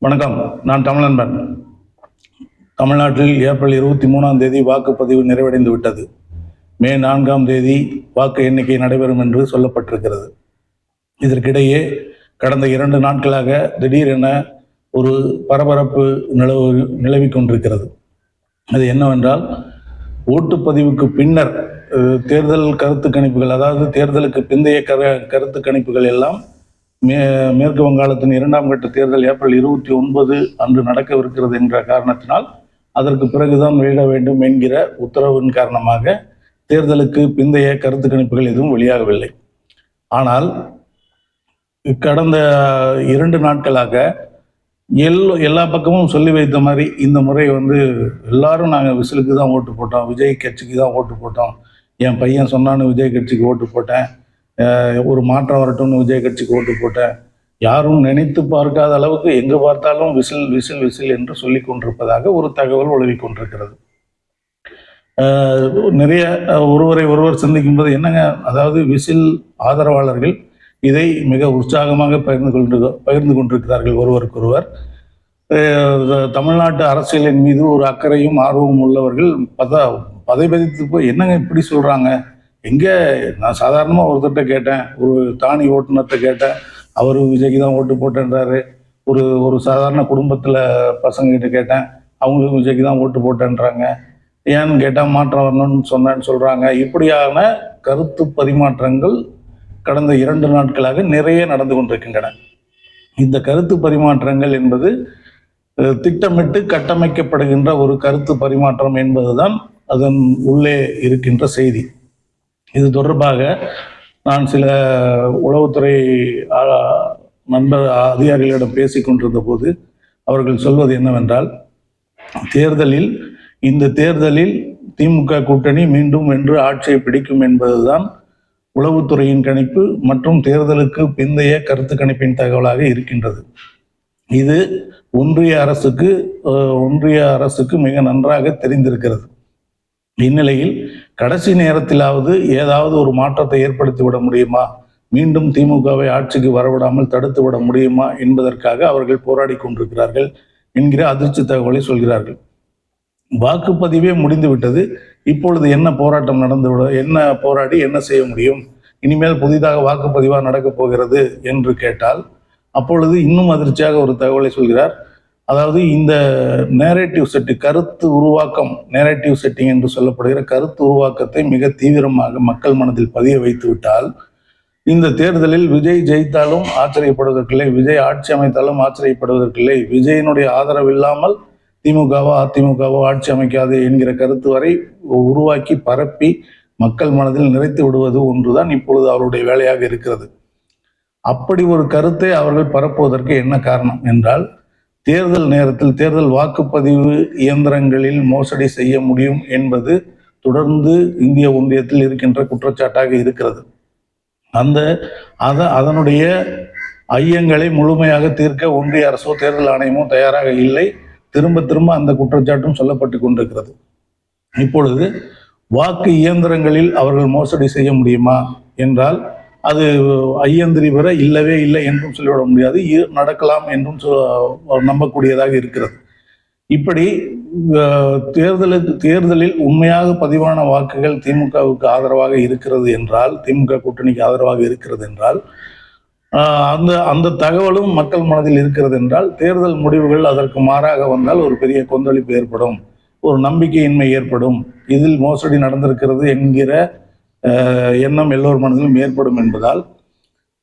வணக்கம். நான் தமிழன்பன். தமிழ்நாட்டில் ஏப்ரல் 23ஆம் தேதி வாக்குப்பதிவு நிறைவடைந்து விட்டது. மே 4ஆம் தேதி வாக்கு எண்ணிக்கை நடைபெறும் என்று சொல்லப்பட்டிருக்கிறது. இதற்கிடையே கடந்த 2 நாட்களாக திடீரென ஒரு பரபரப்பு நிலவி கொண்டிருக்கிறது. அது என்னவென்றால், ஓட்டுப்பதிவுக்கு பின்னர் தேர்தல் கருத்து கணிப்புகள், அதாவது தேர்தலுக்கு பிந்தைய கருத்து கணிப்புகள் எல்லாம் மேற்கு வங்காளத்தின் 2ஆம் கட்ட தேர்தல் ஏப்ரல் 29 அன்று நடக்கவிருக்கிறது என்ற காரணத்தினால் அதற்கு பிறகுதான் வெளியிட வேண்டும் என்கிற உத்தரவின் காரணமாக தேர்தலுக்கு பிந்தைய கருத்து கணிப்புகள் எதுவும் வெளியாகவில்லை. ஆனால் கடந்த 2 நாட்களாக எல்லா பக்கமும் சொல்லி வைத்த மாதிரி இந்த முறை எல்லாரும் நாங்கள் விசிலுக்கு தான் ஓட்டு போட்டோம், விஜய் கட்சிக்கு தான் ஓட்டு போட்டோம், என் பையன் சொன்னான்னு விஜய் கட்சிக்கு ஓட்டு போட்டேன், ஒரு மாற்றம் வரட்டும்னு விஜய் கட்சிக்கு ஓட்டு போட்டேன், யாரும் நினைத்து பார்க்காத அளவுக்கு எங்கு பார்த்தாலும் விசில் விசில் விசில் என்று சொல்லி கொண்டிருப்பதாக ஒரு தகவல் உலவி கொண்டிருக்கிறது. நிறைய ஒருவர் சந்திக்கும் போது என்னங்க, அதாவது விசில் ஆதரவாளர்கள் இதை மிக உற்சாகமாக பகிர்ந்து கொண்டிருக்கிறார்கள் ஒருவருக்கொருவர். தமிழ்நாட்டு அரசியலின் மீது ஒரு அக்கறையும் ஆர்வமும் உள்ளவர்கள் பதைபதித்து போய் என்னங்க இப்படி சொல்றாங்க, எங்கே நான் சாதாரணமாக ஒருத்தர்கிட்ட கேட்டேன், ஒரு தானி ஓட்டுநர்கிட்ட கேட்டேன், அவரு விஜய்க்கு தான் ஓட்டு போட்டேன்றாரு. ஒரு சாதாரண குடும்பத்தில் பசங்ககிட்ட கேட்டேன், அவங்களுக்கும் விஜய்க்கு தான் ஓட்டு போட்டேன்றாங்க. ஏன்னு கேட்டால் மாற்றம் வரணும்னு சொன்னேன்னு சொல்கிறாங்க. இப்படியான கருத்து பரிமாற்றங்கள் கடந்த 2 நாட்களாக நிறைய நடந்து கொண்டிருக்கின்றன. இந்த கருத்து பரிமாற்றங்கள் என்பது திட்டமிட்டு கட்டமைக்கப்படுகின்ற ஒரு கருத்து பரிமாற்றம் என்பதுதான் அதன் உள்ளே இருக்கின்ற செய்தி. இது தொடர்பாக நான் சில உளவுத்துறை அதிகாரிகளிடம் பேசிக் கொண்டிருந்த போது அவர்கள் சொல்வது என்னவென்றால், இந்த தேர்தலில் திமுக கூட்டணி மீண்டும் வென்று ஆட்சியை பிடிக்கும் என்பதுதான் உளவுத்துறையின் கணிப்பு மற்றும் தேர்தலுக்கு பிந்தைய கருத்து கணிப்பின் தகவலாக இருக்கின்றது. இது ஒன்றிய அரசுக்கு மிக நன்றாக தெரிந்திருக்கிறது. இந்நிலையில் கடைசி நேரத்திலாவது ஏதாவது ஒரு மாற்றத்தை ஏற்படுத்தி விட முடியுமா, மீண்டும் திமுகவை ஆட்சிக்கு வரவிடாமல் தடுத்து விட முடியுமா என்பதற்காக அவர்கள் போராடி கொண்டிருக்கிறார்கள் என்கிற அதிர்ச்சி தகவலை சொல்கிறார்கள். வாக்குப்பதிவே முடிந்து விட்டது, இப்பொழுது என்ன போராட்டம் என்ன போராடி என்ன செய்ய முடியும், இனிமேல் புதிதாக வாக்குப்பதிவா நடக்கப் போகிறது என்று கேட்டால், அப்பொழுது இன்னும் அதிர்ச்சியாக ஒரு தகவலை சொல்கிறார். அதாவது இந்த நேரேட்டிவ் செட்டிங், கருத்து உருவாக்கம், நேரேட்டிவ் செட்டிங் என்று சொல்லப்படுகிற கருத்து உருவாக்கத்தை மிக தீவிரமாக மக்கள் மனதில் பதிய வைத்து விட்டால், இந்த தேர்தலில் விஜய் ஜெயித்தாலும் ஆச்சரியப்படுவதற்கில்லை, விஜய் ஆட்சி அமைத்தாலும் ஆச்சரியப்படுவதற்கில்லை, விஜயினுடைய ஆதரவு இல்லாமல் அதிமுகவோ ஆட்சி அமைக்காது என்கிற கருத்து வரை உருவாக்கி பரப்பி மக்கள் மனதில் நிறைத்து விடுவது ஒன்றுதான் இப்பொழுது அவருடைய வேலையாக இருக்கிறது. அப்படி ஒரு கருத்தை அவர்கள் பரப்புவதற்கு என்ன காரணம் என்றால், தேர்தல் நேரத்தில் தேர்தல் வாக்குப்பதிவு இயந்திரங்களில் மோசடி செய்ய முடியும் என்பது தொடர்ந்து இந்திய ஒன்றியத்தில் இருக்கின்ற குற்றச்சாட்டாக இருக்கிறது. அதனுடைய ஐயங்களை முழுமையாக தீர்க்க ஒன்றிய அரசோ தேர்தல் ஆணையமோ தயாராக இல்லை. திரும்ப அந்த குற்றச்சாட்டும் சொல்லப்பட்டு கொண்டிருக்கிறது. இப்பொழுது வாக்கு இயந்திரங்களில் அவர்கள் மோசடி செய்ய முடியுமா என்றால், அது ஐயந்திரி பெற இல்லவே இல்லை என்றும் சொல்லிவிட முடியாது, நடக்கலாம் என்றும் நம்பக்கூடியதாக இருக்கிறது. இப்படி தேர்தலில் உண்மையாக பதிவான வாக்குகள் திமுகவுக்கு ஆதரவாக இருக்கிறது என்றால், திமுக கூட்டணிக்கு ஆதரவாக இருக்கிறது என்றால், அந்த தகவலும் மக்கள் மனதில் இருக்கிறது என்றால், தேர்தல் முடிவுகள் அதற்கு மாறாக வந்தால் ஒரு பெரிய கொந்தளிப்பு ஏற்படும், ஒரு நம்பிக்கையின்மை ஏற்படும், இதில் மோசடி நடந்திருக்கிறது என்கிற எண்ணம் எல்லோர் மனதிலும் ஏற்படும் என்பதால்,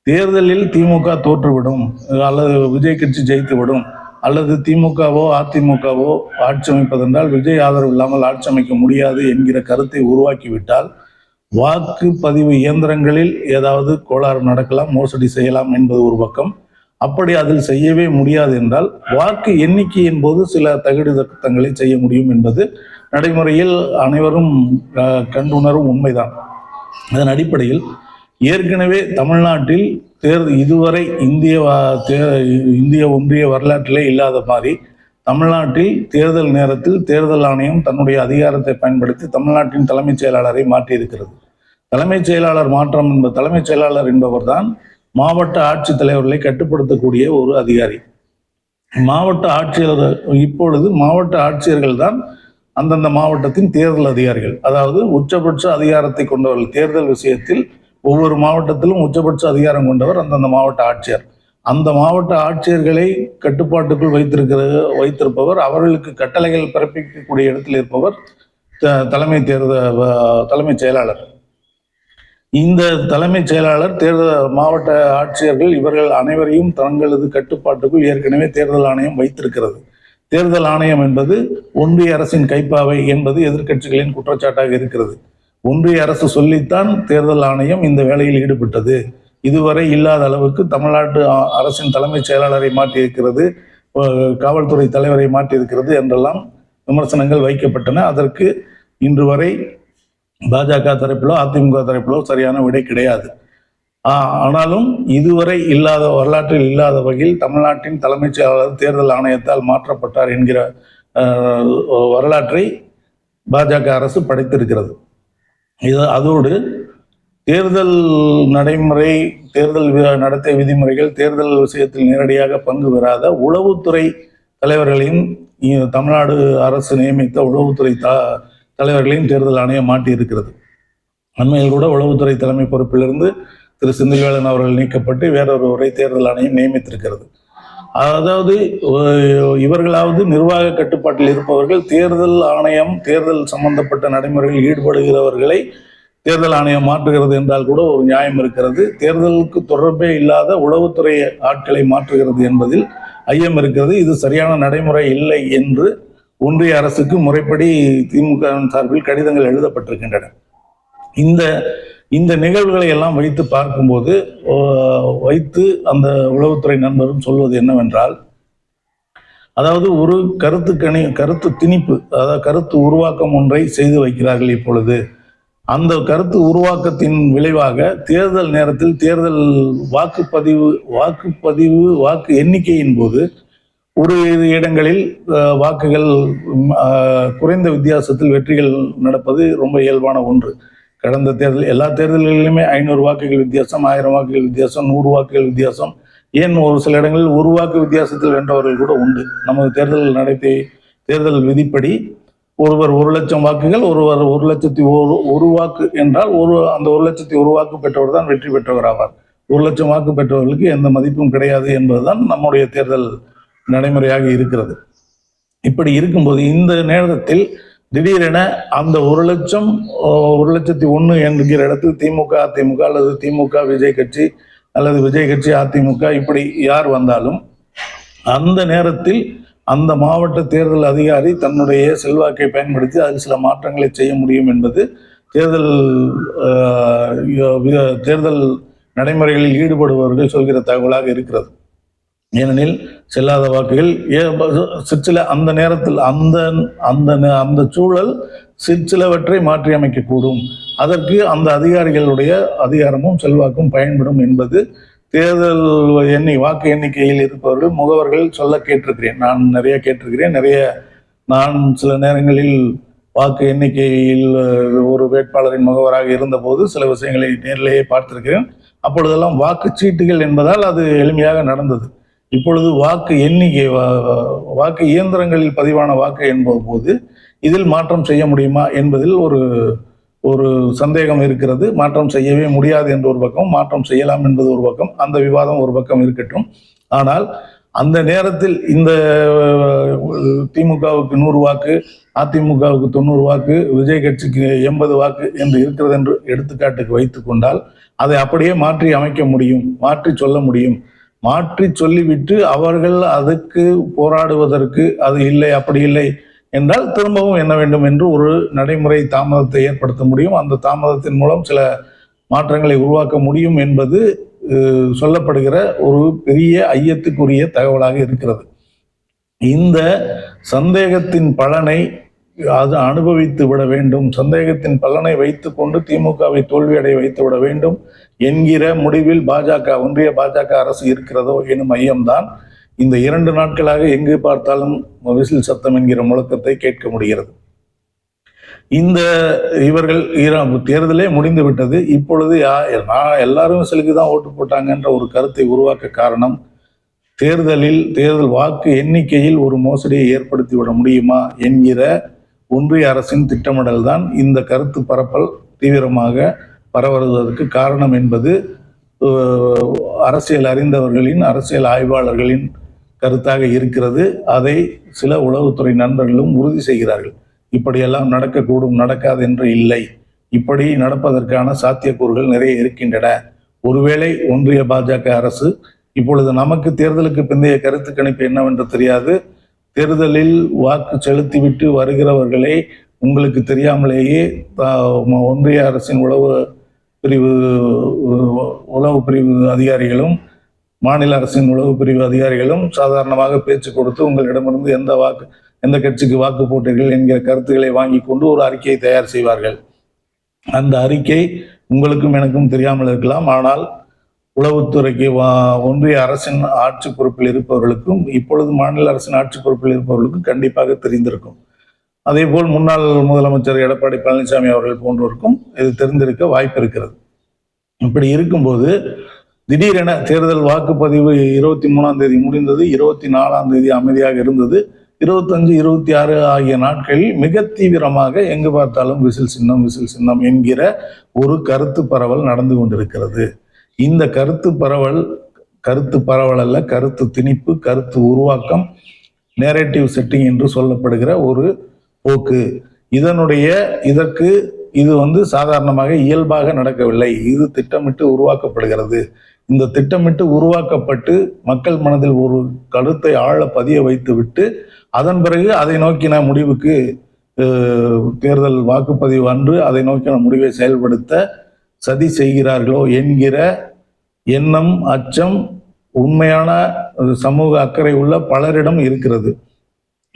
தேர்தலில் திமுக தோற்றுவிடும் அல்லது விஜய் கட்சி ஜெயித்துவிடும் அல்லது திமுகவோ அதிமுகவோ ஆட்சி அமைப்பதென்றால் விஜய் ஆதரவு இல்லாமல் ஆட்சி அமைக்க முடியாது என்கிற கருத்தை உருவாக்கிவிட்டால், வாக்குப்பதிவு இயந்திரங்களில் ஏதாவது கோளாறு நடக்கலாம், மோசடி செய்யலாம் என்பது ஒரு பக்கம். அப்படி அதில் செய்யவே முடியாது என்றால், வாக்கு எண்ணிக்கையின் போது சில தகுதித்தங்களை செய்ய முடியும் என்பது நடைமுறையில் அனைவரும் கண்டுணரும் உண்மைதான். அதன் அடிப்படையில் ஏற்கனவே தமிழ்நாட்டில் இதுவரை இந்திய ஒன்றிய வரலாற்றிலே இல்லாத மாதிரி தமிழ்நாட்டில் தேர்தல் நேரத்தில் தேர்தல் ஆணையம் தன்னுடைய அதிகாரத்தை பயன்படுத்தி தமிழ்நாட்டின் தலைமைச் செயலாளரை மாற்றியிருக்கிறது. தலைமைச் செயலாளர் என்பவர் தான் மாவட்ட ஆட்சித்தலைவர்களை கட்டுப்படுத்தக்கூடிய ஒரு அதிகாரி. மாவட்ட ஆட்சியர், இப்பொழுது மாவட்ட ஆட்சியர்கள் தான் அந்தந்த மாவட்டத்தின் தேர்தல் அதிகாரிகள். அதாவது உச்சபட்ச அதிகாரத்தை கொண்டவர்கள். தேர்தல் விஷயத்தில் ஒவ்வொரு மாவட்டத்திலும் உச்சபட்ச அதிகாரம் கொண்டவர் அந்தந்த மாவட்ட ஆட்சியர். அந்த மாவட்ட ஆட்சியர்களை கட்டுப்பாட்டுக்குள் வைத்திருப்பவர், அவர்களுக்கு கட்டளைகள் பிறப்பிக்கக்கூடிய இடத்தில் இருப்பவர் தலைமைச் செயலாளர். இந்த தலைமைச் செயலாளர், தேர்தல் மாவட்ட ஆட்சியர்கள் இவர்கள் அனைவரையும் தங்களது கட்டுப்பாட்டுக்குள் ஏற்கனவே தேர்தல் ஆணையம் வைத்திருக்கிறது. தேர்தல் ஆணையம் என்பது ஒன்றிய அரசின் கைப்பாவை என்பது எதிர்க்கட்சிகளின் குற்றச்சாட்டாக இருக்கிறது. ஒன்றிய அரசு சொல்லித்தான் தேர்தல் ஆணையம் இந்த வேலையில் ஈடுபட்டது. இதுவரை இல்லாத அளவுக்கு தமிழ்நாட்டு அரசின் தலைமைச் செயலாளரை மாற்றியிருக்கிறது, காவல்துறை தலைவரை மாற்றியிருக்கிறது என்றெல்லாம் விமர்சனங்கள் வைக்கப்பட்டன. அதற்கு இன்று வரை பாஜக தரப்பிலோ அதிமுக தரப்பிலோ சரியான விடை கிடையாது. ஆனாலும் இதுவரை இல்லாத, வரலாற்றில் இல்லாத வகையில் தமிழ்நாட்டின் தலைமைச் செயலாளர் தேர்தல் ஆணையத்தால் மாற்றப்பட்டார் என்கிற வரலாற்றை பாஜக அரசு படைத்திருக்கிறது. அதோடு தேர்தல் நடைமுறை, தேர்தல் நடத்தை விதிமுறைகள், தேர்தல் விஷயத்தில் நேரடியாக பங்கு பெறாத உளவுத்துறை தலைவர்களையும் தமிழ்நாடு அரசு நியமித்த உளவுத்துறை தலைவர்களையும் தேர்தல் ஆணையம் மாட்டியிருக்கிறது. அண்மையில் கூட உளவுத்துறை தலைமை பொறுப்பிலிருந்து திரு செந்தில்வேலன் அவர்கள் நீக்கப்பட்டு வேறொருவரை தேர்தல் ஆணையம் நியமித்திருக்கிறது. அதாவது இவர்களாவது நிர்வாக கட்டுப்பாட்டில் இருப்பவர்கள், தேர்தல் ஆணையம் தேர்தல் சம்பந்தப்பட்ட நடைமுறைகளில் ஈடுபடுகிறவர்களை தேர்தல் ஆணையம் மாற்றுகிறது என்றால் கூட ஒரு நியாயம் இருக்கிறது. தேர்தலுக்கு தொடர்பே இல்லாத உளவுத்துறை ஆட்களை மாற்றுகிறது என்பதில் ஐயம் இருக்கிறது. இது சரியான நடைமுறை இல்லை என்று ஒன்றிய அரசுக்கு முறைப்படி திமுக சார்பில் கடிதங்கள் எழுதப்பட்டிருக்கின்றன. இந்த நிகழ்வுகளை எல்லாம் வைத்து பார்க்கும்போது அந்த உளவுத்துறை நண்பரும் சொல்வது என்னவென்றால், அதாவது ஒரு கருத்து திணிப்பு, அதாவது கருத்து உருவாக்கம் ஒன்றை செய்து வைக்கிறார்கள். இப்பொழுது அந்த கருத்து உருவாக்கத்தின் விளைவாக தேர்தல் நேரத்தில் தேர்தல் வாக்கு எண்ணிக்கையின் போது ஒரு இடங்களில் வாக்குகள் குறைந்த வித்தியாசத்தில் வெற்றிகள் நடப்பது ரொம்ப இயல்பான ஒன்று. கடந்த தேர்தல், எல்லா தேர்தல்களிலுமே 500 வாக்குகள் வித்தியாசம், 1000 வாக்குகள் வித்தியாசம், 100 வாக்குகள் வித்தியாசம், ஏன் ஒரு சில இடங்களில் 1 வாக்கு வித்தியாசத்தில் வென்றவர்கள் கூட உண்டு. நமது தேர்தல் விதிப்படி ஒருவர் 1,00,000 வாக்குகள், ஒருவர் 1,00,001 வாக்கு என்றால் அந்த 1,00,001 வாக்கு பெற்றவர் தான் வெற்றி பெற்றவர் ஆவார். 1,00,000 வாக்கு பெற்றவர்களுக்கு எந்த மதிப்பும் கிடையாது என்பதுதான் நம்முடைய தேர்தல் நடைமுறையாக இருக்கிறது. இப்படி இருக்கும்போது இந்த நேரத்தில் திடீரென அந்த 1,00,001 என்கிற இடத்தில் திமுக அதிமுக அல்லது திமுக விஜய் கட்சி அல்லது விஜய் கட்சி அதிமுக இப்படி யார் வந்தாலும் அந்த நேரத்தில் அந்த மாவட்ட தேர்தல் அதிகாரி தன்னுடைய செல்வாக்கை பயன்படுத்தி அதில் சில மாற்றங்களை செய்ய முடியும் என்பது தேர்தல் நடைமுறைகளில் ஈடுபடுபவர்கள் சொல்கிற தகவலாக இருக்கிறது. ஏனெனில் செல்லாத வாக்குகள் சிற்சில அந்த நேரத்தில் அந்த சூழல் சிற்சிலவற்றை மாற்றி அமைக்கக்கூடும். அதற்கு அந்த அதிகாரிகளுடைய அதிகாரமும் செல்வாக்கும் பயன்படும் என்பது தேர்தல் வாக்கு எண்ணிக்கையில் இருப்பவர்கள் முகவர்கள் சொல்ல கேட்டிருக்கிறேன். நான் நிறைய கேட்டிருக்கிறேன். நான் சில நேரங்களில் வாக்கு எண்ணிக்கையில் ஒரு வேட்பாளரின் முகவராக இருந்தபோது சில விஷயங்களை நேரிலேயே பார்த்திருக்கிறேன். அப்பொழுதெல்லாம் வாக்குச்சீட்டுகள் என்பதால் அது எளிமையாக நடந்தது. இப்பொழுது வாக்கு இயந்திரங்களில் பதிவான வாக்கு என்பது இதில் மாற்றம் செய்ய முடியுமா என்பதில் ஒரு சந்தேகம் இருக்கிறது. மாற்றம் செய்யவே முடியாது என்ற ஒரு பக்கம், மாற்றம் செய்யலாம் என்பது ஒரு பக்கம், அந்த விவாதம் ஒரு பக்கம் இருக்கட்டும். ஆனால் அந்த நேரத்தில் இந்த திமுகவுக்கு 100 வாக்கு, அதிமுகவுக்கு 90 வாக்கு, விஜய் கட்சிக்கு 80 வாக்கு என்று இருக்கிறது என்று எடுத்துக்காட்டுக்கு வைத்துக் கொண்டால் அதை அப்படியே மாற்றி அமைக்க முடியும், மாற்றி சொல்ல முடியும். மாற்றி சொல்லிவிட்டு அவர்கள் அதுக்கு போராடுவதற்கு அது இல்லை, அப்படி இல்லை என்றால் திரும்பவும் என்ன வேண்டும் என்று ஒரு நடைமுறை தாமதத்தை ஏற்படுத்த முடியும். அந்த தாமதத்தின் மூலம் சில மாற்றங்களை உருவாக்க முடியும் என்பது சொல்லப்படுகிற ஒரு பெரிய ஐயத்துக்குரிய தகவலாக இருக்கிறது. இந்த சந்தேகத்தின் பலனை அது அனுபவித்து விட வேண்டும், சந்தேகத்தின் பலனை வைத்துக்கொண்டு திமுகவை தோல்வியடைய வைத்து விட வேண்டும் என்கிற முடிவில் ஒன்றிய பாஜக அரசு இருக்கிறதோ எனும் ஐயம்தான் இந்த 2 நாட்களாக எங்கு பார்த்தாலும் விசில் சத்தம் என்கிற முழக்கத்தை கேட்க முடிகிறது. இவர்கள் தேர்தலே முடிந்து விட்டது. இப்பொழுது எல்லாரும் விசிலுக்கு தான் ஓட்டு போட்டாங்கன்ற ஒரு கருத்தை உருவாக்க காரணம் தேர்தல் வாக்கு எண்ணிக்கையில் ஒரு மோசடியை ஏற்படுத்திவிட முடியுமா என்கிற ஒன்றிய அரசின் திட்டமிடல் தான் இந்த கருத்து பரப்பல் தீவிரமாக பரவுவதற்கு காரணம் என்பது அரசியல் அறிந்தவர்களின், அரசியல் ஆய்வாளர்களின் கருத்தாக இருக்கிறது. அதை சில உளவுத்துறை நண்பர்களும் உறுதி செய்கிறார்கள். இப்படியெல்லாம் நடக்கக்கூடும், நடக்காது என்று இல்லை. இப்படி நடப்பதற்கான சாத்தியக்கூறுகள் நிறைய இருக்கின்றன. ஒருவேளை ஒன்றிய பாஜக அரசு இப்பொழுது நமக்கு தேர்தலுக்கு பிந்தைய கருத்து கணிப்பு என்னவென்று தெரியாது. தேர்தலில் வாக்கு செலுத்திவிட்டு வருகிறவர்களை உங்களுக்கு தெரியாமலேயே ஒன்றிய அரசின் உளவு பிரிவு அதிகாரிகளும் மாநில அரசின் உளவு பிரிவு அதிகாரிகளும் சாதாரணமாக பேச்சு கொடுத்து உங்களிடமிருந்து எந்த கட்சிக்கு வாக்கு போட்டீர்கள் என்கிற கருத்துக்களை வாங்கி கொண்டு ஒரு அறிக்கையை தயார் செய்வார்கள். அந்த அறிக்கை உங்களுக்கும் எனக்கும் தெரியாமல் இருக்கலாம். ஆனால் உளவுத்துறைக்கு ஒன்றிய அரசின் ஆட்சி பொறுப்பில் இருப்பவர்களுக்கும் இப்பொழுது மாநில அரசின் ஆட்சி பொறுப்பில் இருப்பவர்களுக்கும் கண்டிப்பாக தெரிந்திருக்கும். அதே போல் முன்னாள் முதலமைச்சர் எடப்பாடி பழனிசாமி அவர்கள் போன்றோருக்கும் இது தெரிந்திருக்க வாய்ப்பு இருக்கிறது. இப்படி இருக்கும்போது திடீரென தேர்தல் வாக்குப்பதிவு 23ஆம் தேதி முடிந்தது, 24ஆம் தேதி அமைதியாக இருந்தது, 25, 26 ஆகிய நாட்களில் மிக தீவிரமாக எங்கு பார்த்தாலும் விசில் சின்னம் என்கிற ஒரு கருத்து பரவல் நடந்து கொண்டிருக்கிறது. இந்த கருத்து பரவல் அல்ல, கருத்து திணிப்பு, கருத்து உருவாக்கம், நேரேட்டிவ் செட்டிங் என்று சொல்லப்படுகிற ஒரு போக்கு. இது சாதாரணமாக இயல்பாக நடக்கவில்லை. இது திட்டமிட்டு உருவாக்கப்படுகிறது. இந்த திட்டமிட்டு உருவாக்கப்பட்டு மக்கள் மனதில் ஒரு கருத்தை ஆழ பதிய வைத்து விட்டு அதன் பிறகு அதை நோக்கின முடிவுக்கு தேர்தல் வாக்குப்பதிவு அன்று அதை நோக்கின முடிவை செயல்படுத்த சதி செய்கிறார்களோ என்கிற எண்ணம், அச்சம் உண்மையான சமூக அக்கறை உள்ள பலரிடம் இருக்கிறது.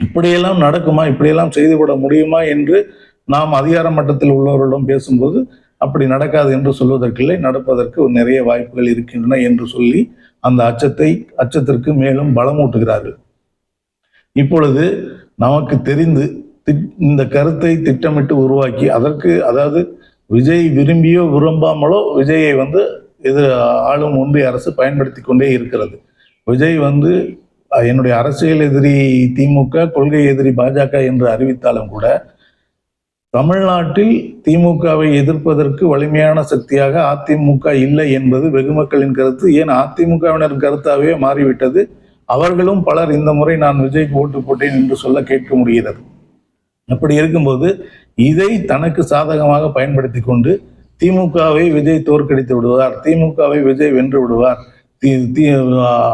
இப்படியெல்லாம் நடக்குமா, இப்படியெல்லாம் செய்துவிட முடியுமா என்று நாம் அதிகார மட்டத்தில் உள்ளவர்களிடம் பேசும்போது அப்படி நடக்காது என்று சொல்வதற்கில்லை, நடப்பதற்கு நிறைய வாய்ப்புகள் இருக்கின்றன என்று சொல்லி அந்த அச்சத்திற்கு மேலும் பலமூட்டுகிறார்கள். இப்பொழுது நமக்கு தெரிந்து இந்த கருத்தை திட்டமிட்டு உருவாக்கி அதாவது விஜய் விரும்பியோ விரும்பாமலோ விஜயை ஆளும் ஒன்றிய அரசு பயன்படுத்தி கொண்டே இருக்கிறது. விஜய் என்னுடைய அரசியல் எதிரி திமுக, கொள்கை எதிரி பாஜக என்று அறிவித்தாலும் கூட தமிழ்நாட்டில் திமுகவை எதிர்ப்பதற்கு வலிமையான சக்தியாக அதிமுக இல்லை என்பது வெகுமக்களின் கருத்து. ஏன் அதிமுகவினர் கருத்தாகவே மாறிவிட்டது. அவர்களும் பலர் இந்த முறை நான் விஜய்க்கு ஓட்டு போட்டேன் என்று சொல்ல கேட்க முடிகிறது. அப்படி இருக்கும்போது இதை தனக்கு சாதகமாக பயன்படுத்தி கொண்டு திமுகவை விஜய் தோற்கடித்து விடுவார், திமுகவை விஜய் வென்று விடுவார்,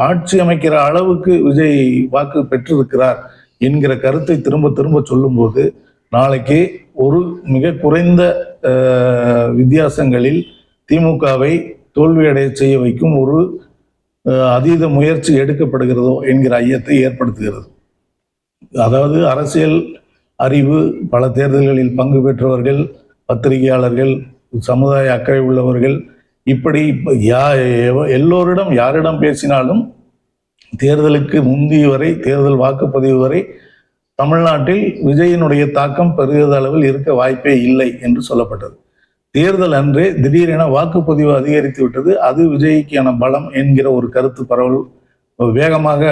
ஆட்சி அமைக்கிற அளவுக்கு விஜய் வாக்கு பெற்றிருக்கிறார் என்கிற கருத்தை திரும்ப திரும்ப சொல்லும்போது நாளைக்கு ஒரு மிக குறைந்த வித்தியாசங்களில் திமுகவை தோல்வியடைய செய்ய வைக்கும் ஒரு அதீத முயற்சி எடுக்கப்படுகிறதோ என்கிற ஐயத்தை ஏற்படுத்துகிறது. அதாவது அரசியல் அறிவு, பல தேர்தல்களில் பங்கு பெற்றவர்கள், பத்திரிகையாளர்கள், சமுதாய அக்கறை உள்ளவர்கள், இப்படி எல்லோரிடம் யாரிடம் பேசினாலும் தேர்தலுக்கு முந்தைய வரை, தேர்தல் வாக்குப்பதிவு வரை தமிழ்நாட்டில் விஜயினுடைய தாக்கம் பெரிய அளவில் இருக்க வாய்ப்பே இல்லை என்று சொல்லப்பட்டது. தேர்தல் அன்றே திடீரென வாக்குப்பதிவு அதிகரித்து விட்டது. அது விஜய்க்கான பலம் என்கிற ஒரு கருத்து பரவல் வேகமாக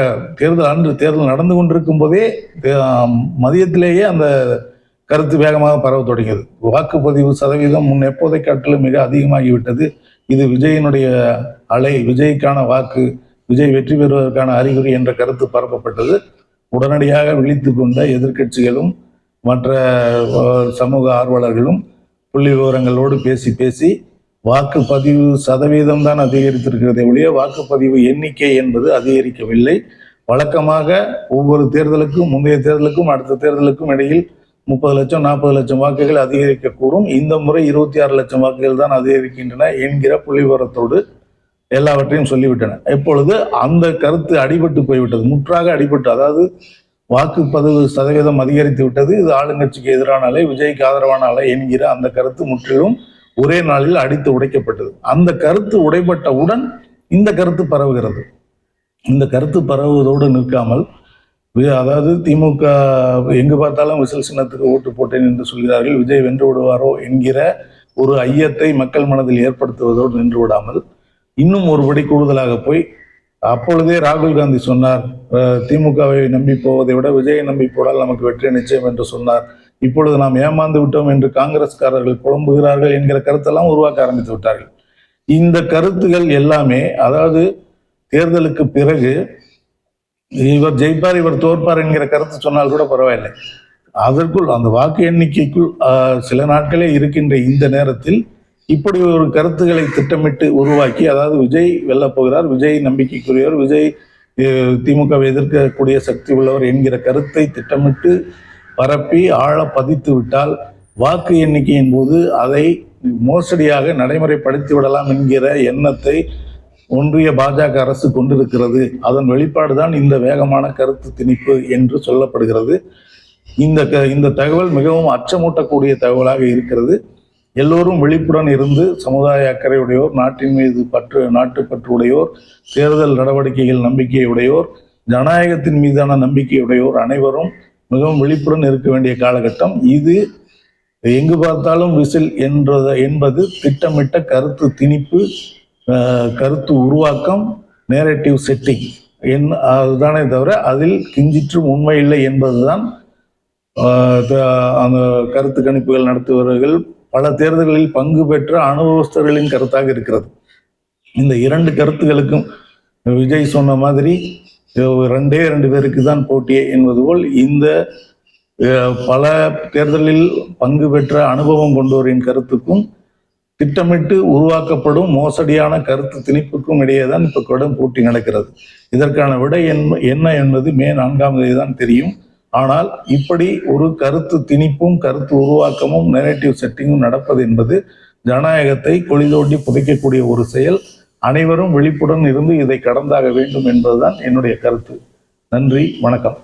தேர்தல் நடந்து கொண்டிருக்கும் போதே மதியத்திலேயே அந்த கருத்து வேகமாக பரவ தொடங்கியது. வாக்குப்பதிவு சதவீதம் முன் எப்போதை காட்டிலும் மிக அதிகமாகிவிட்டது. இது விஜயினுடைய அலை, விஜய்க்கான வாக்கு, விஜய் வெற்றி பெறுவதற்கான அறிகுறி என்ற கருத்து பரப்பப்பட்டது. உடனடியாக விழித்து கொண்ட எதிர்க்கட்சிகளும் மற்ற சமூக ஆர்வலர்களும் புள்ளி விவரங்களோடு பேசி வாக்குப்பதிவு சதவீதம் தான் அதிகரித்திருக்கிறதே ஒழிய வாக்குப்பதிவு எண்ணிக்கை என்பது அதிகரிக்கவில்லை. வழக்கமாக ஒவ்வொரு தேர்தலுக்கும், முந்தைய தேர்தலுக்கும் அடுத்த தேர்தலுக்கும் இடையில் 30 லட்சம் 40 லட்சம் வாக்குகள் அதிகரிக்கக்கூடும். இந்த முறை 26 லட்சம் வாக்குகள் தான் அதிகரிக்கின்றன என்கிற புள்ளி விவரத்தோடு எல்லாவற்றையும் சொல்லிவிட்டன. இப்பொழுது அந்த கருத்து அடிபட்டு போய்விட்டது, முற்றாக அடிபட்டு. அதாவது வாக்குப்பதிவு சதவீதம் அதிகரித்து விட்டது, இது ஆளுங்கட்சிக்கு எதிரான அலை, விஜய்க்கு ஆதரவான அலை என்கிற அந்த கருத்து முற்றிலும் ஒரே நாளில் அடித்து உடைக்கப்பட்டது. அந்த கருத்து உடைபட்டவுடன் இந்த கருத்து பரவுகிறது. இந்த கருத்து பரவுவதோடு நிற்காமல், அதாவது திமுக எங்கு பார்த்தாலும் விசில் சின்னத்துக்கு ஓட்டு போட்டேன் என்று சொல்கிறார்கள், விஜய் வென்று விடுவாரோ என்கிற ஒரு ஐயத்தை மக்கள் மனதில் ஏற்படுத்துவதோடு நின்று விடாமல் இன்னும் ஒருபடி கூடுதலாக போய் அப்பொழுதே ராகுல் காந்தி சொன்னார், திமுகவை நம்பி போவதை விட விஜயை நம்பி போடால் நமக்கு வெற்றி நிச்சயம் என்று சொன்னார். இப்பொழுது நாம் ஏமாந்து விட்டோம் என்று காங்கிரஸ்காரர்கள் புலம்புகிறார்கள் என்கிற கருத்தெல்லாம் உருவாக்க ஆரம்பித்து விட்டார்கள். இந்த கருத்துகள் எல்லாமே, அதாவது தேர்தலுக்கு பிறகு இவர் ஜெயிப்பார் இவர் தோற்பார் என்கிற கருத்து சொன்னால் கூட பரவாயில்லை, அதற்குள் அந்த வாக்கு எண்ணிக்கைக்குள் சில நாட்களே இருக்கின்ற இந்த நேரத்தில் இப்படி ஒரு கருத்துக்களை திட்டமிட்டு உருவாக்கி, அதாவது விஜய் வெல்லப் போகிறார், விஜய் நம்பிக்கைக்குரியவர், விஜய் திமுகவை எதிர்க்கக்கூடிய சக்தி உள்ளவர் என்கிற கருத்தை திட்டமிட்டு பரப்பி ஆழ பதித்து விட்டால் வாக்கு எண்ணிக்கையின் போது அதை மோசடியாக நடைமுறைப்படுத்தி விடலாம் என்கிற எண்ணத்தை ஒன்றிய பாஜக அரசு கொண்டிருக்கிறது. அதன் வெளிப்பாடுதான் இந்த வேகமான கருத்து திணிப்பு என்று சொல்லப்படுகிறது. இந்த தகவல் மிகவும் அச்சமூட்டக்கூடிய தகவலாக இருக்கிறது. எல்லோரும் விழிப்புடன் இருந்து சமுதாய அக்கறையுடையோர், நாட்டின் மீது நாட்டுப்பற்று உடையோர், தேர்தல் நடவடிக்கைகள் நம்பிக்கையுடையோர், ஜனநாயகத்தின் மீதான நம்பிக்கையுடையோர் அனைவரும் மிகவும் விழிப்புடன் இருக்க வேண்டிய காலகட்டம் இது. எங்கு பார்த்தாலும் விசில் என்பது திட்டமிட்ட கருத்து திணிப்பு, கருத்து உருவாக்கம், நேரேட்டிவ் செட்டிங் அதுதானே தவிர அதில் கிஞ்சிற்றும் உண்மை இல்லை என்பதுதான் அந்த கருத்து கணிப்புகள் நடத்துபவர்கள் பல தேர்தல்களில் பங்கு பெற்ற அனுபவஸ்தர்களின் கருத்தாக இருக்கிறது. இந்த இரண்டு கருத்துகளுக்கும் விஜய் சொன்ன மாதிரி 2 பேருக்கு தான் போட்டியே என்பது போல் இந்த பல தேர்தலில் பங்கு பெற்ற அனுபவம் கொண்டோரின் கருத்துக்கும் திட்டமிட்டு உருவாக்கப்படும் மோசடியான கருத்து திணிப்புக்கும் இடையே தான் இப்ப கடும் போட்டி நடக்கிறது. இதற்கான விடை என்ன என்பது மே 4ஆம் தேதி தான் தெரியும். ஆனால் இப்படி ஒரு கருத்து திணிப்பும் கருத்து உருவாக்கமும் நெரேட்டிவ் செட்டிங்கும் நடப்பது என்பது ஜனநாயகத்தை குழி தோண்டி புதைக்கக்கூடிய ஒரு செயல். அனைவரும் விழிப்புடன் இருந்து இதை கடந்தாக வேண்டும் என்பதுதான் என்னுடைய கருத்து. நன்றி, வணக்கம்.